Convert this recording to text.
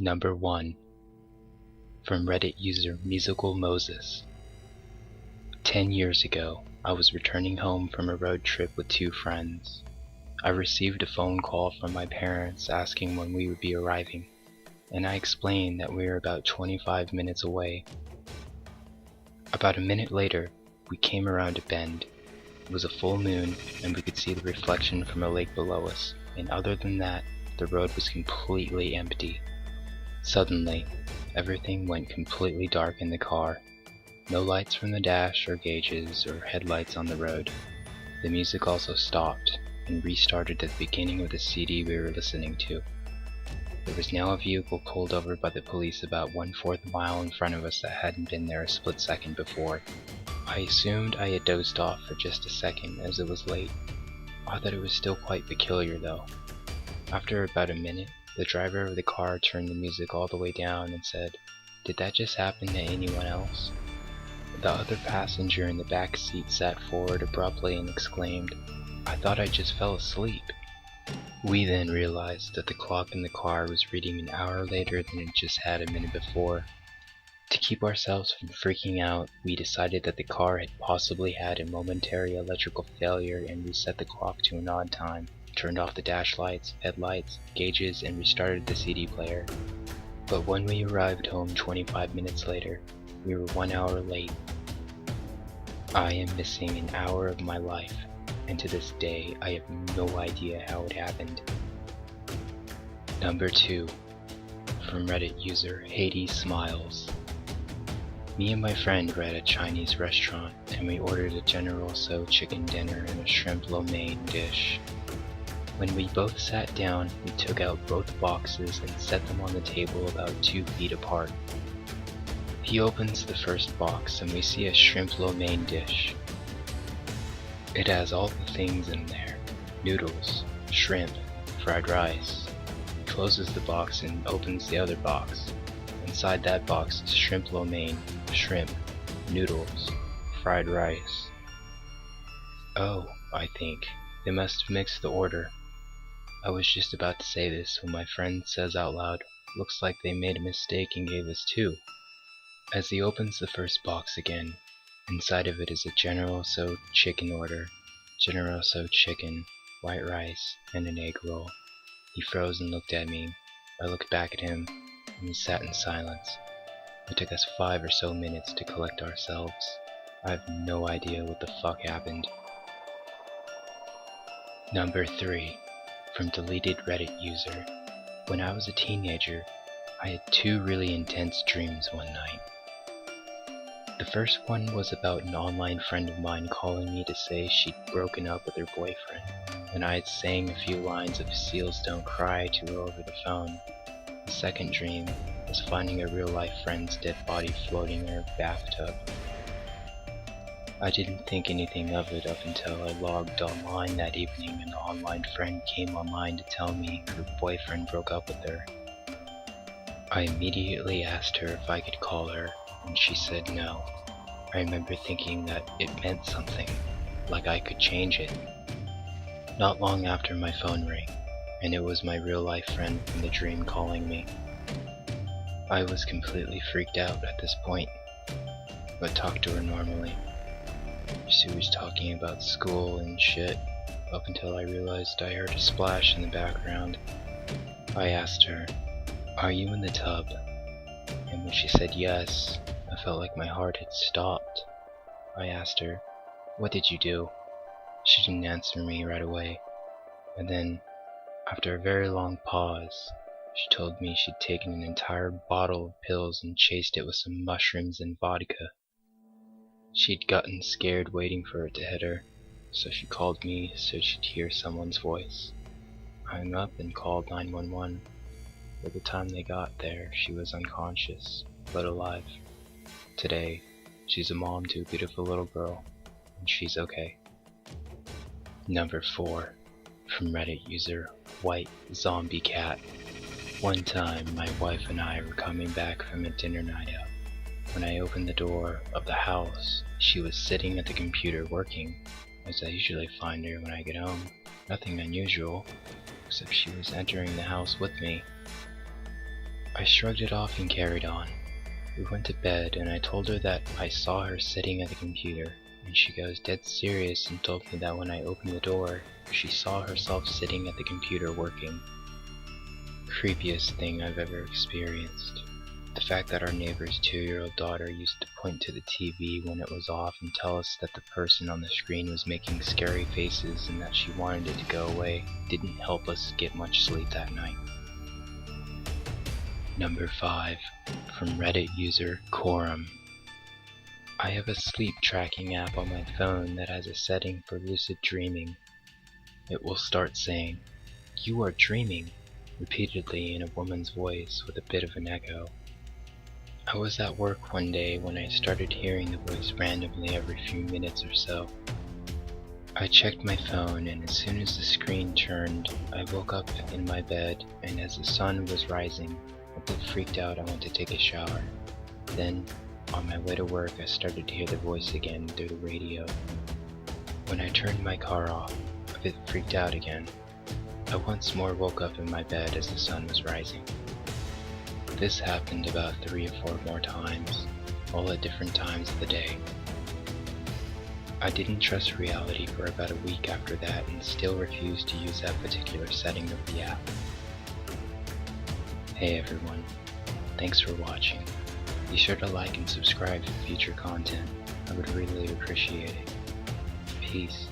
Number 1. From Reddit user Musical Moses. 10 years ago, I was returning home from a road trip with 2 friends. I received a phone call from my parents asking when we would be arriving, and I explained that we were about 25 minutes away. About a minute later, we came around a bend. It was a full moon, and we could see the reflection from a lake below us, and other than that, the road was completely empty. Suddenly, everything went completely dark in the car. No lights from the dash or gauges or headlights on the road. The music also stopped and restarted at the beginning of the CD we were listening to. There was now a vehicle pulled over by the police about 1/4 mile in front of us that hadn't been there a split second before. I assumed I had dozed off for just a second as it was late. I thought it was still quite peculiar though. After about a minute, the driver of the car turned the music all the way down and said, "Did that just happen to anyone else?" The other passenger in the back seat sat forward abruptly and exclaimed, "I thought I just fell asleep." We then realized that the clock in the car was reading an hour later than it just had a minute before. To keep ourselves from freaking out, we decided that the car had possibly had a momentary electrical failure and reset the clock to an odd time, turned off the dash lights, headlights, gauges, and restarted the CD player. But when we arrived home 25 minutes later, we were 1 hour late. I am missing an hour of my life, and to this day I have no idea how it happened. Number 2. From Reddit user Hades Smiles. Me and my friend were at a Chinese restaurant and we ordered a General Tso chicken dinner and a shrimp lo mein dish. When we both sat down, we took out both boxes and set them on the table about 2 feet apart. He opens the first box and we see a shrimp lo mein dish. It has all the things in there: noodles, shrimp, fried rice. He closes the box and opens the other box. Inside that box is shrimp lo mein, shrimp, noodles, fried rice. Oh, I think, they must have mixed the order. I was just about to say this when my friend says out loud, "Looks like they made a mistake and gave us 2. As he opens the first box again, inside of it is a General Tso chicken order, General Tso chicken, white rice, and an egg roll. He froze and looked at me. I looked back at him, and we sat in silence. It took us 5 or so minutes to collect ourselves. I have no idea what the fuck happened. Number 3. From Deleted Reddit user. When I was a teenager, I had 2 really intense dreams one night. The first one was about an online friend of mine calling me to say she'd broken up with her boyfriend, and I had sang a few lines of Seals Don't Cry to her over the phone. The second dream was finding a real-life friend's dead body floating in her bathtub. I didn't think anything of it up until I logged online that evening and the online friend came online to tell me her boyfriend broke up with her. I immediately asked her if I could call her, and she said no. I remember thinking that it meant something, like I could change it. Not long after my phone rang, and it was my real-life friend from the dream calling me. I was completely freaked out at this point, but talked to her normally. She was talking about school and shit, up until I realized I heard a splash in the background. I asked her, "Are you in the tub?" And when she said yes, I felt like my heart had stopped. I asked her, "What did you do?" She didn't answer me right away, and then, after a very long pause, she told me she'd taken an entire bottle of pills and chased it with some mushrooms and vodka. She'd gotten scared waiting for it to hit her, so she called me so she'd hear someone's voice. I hung up and called 911. By the time they got there, she was unconscious, but alive. Today, she's a mom to a beautiful little girl, and she's okay. Number 4. From Reddit user White Zombie Cat. One time, my wife and I were coming back from a dinner night out. When I opened the door of the house, she was sitting at the computer working, as I usually find her when I get home. Nothing unusual, except she was entering the house with me. I shrugged it off and carried on. We went to bed and I told her that I saw her sitting at the computer, and she goes dead serious and told me that when I opened the door, she saw herself sitting at the computer working. Creepiest thing I've ever experienced. The fact that our neighbor's 2-year-old daughter used to point to the TV when it was off and tell us that the person on the screen was making scary faces and that she wanted it to go away didn't help us get much sleep that night. Number 5. From Reddit user Quorum. I have a sleep tracking app on my phone that has a setting for lucid dreaming. It will start saying, "You are dreaming," repeatedly in a woman's voice with a bit of an echo. I was at work one day when I started hearing the voice randomly every few minutes or so. I checked my phone, and as soon as the screen turned, I woke up in my bed, and as the sun was rising, a bit freaked out, I went to take a shower. Then, on my way to work, I started to hear the voice again through the radio. When I turned my car off, a bit freaked out again, I once more woke up in my bed as the sun was rising. This happened about 3 or 4 more times, all at different times of the day. I didn't trust reality for about a week after that and still refused to use that particular setting of the app. Hey everyone, thanks for watching. Be sure to like and subscribe for future content. I would really appreciate it. Peace.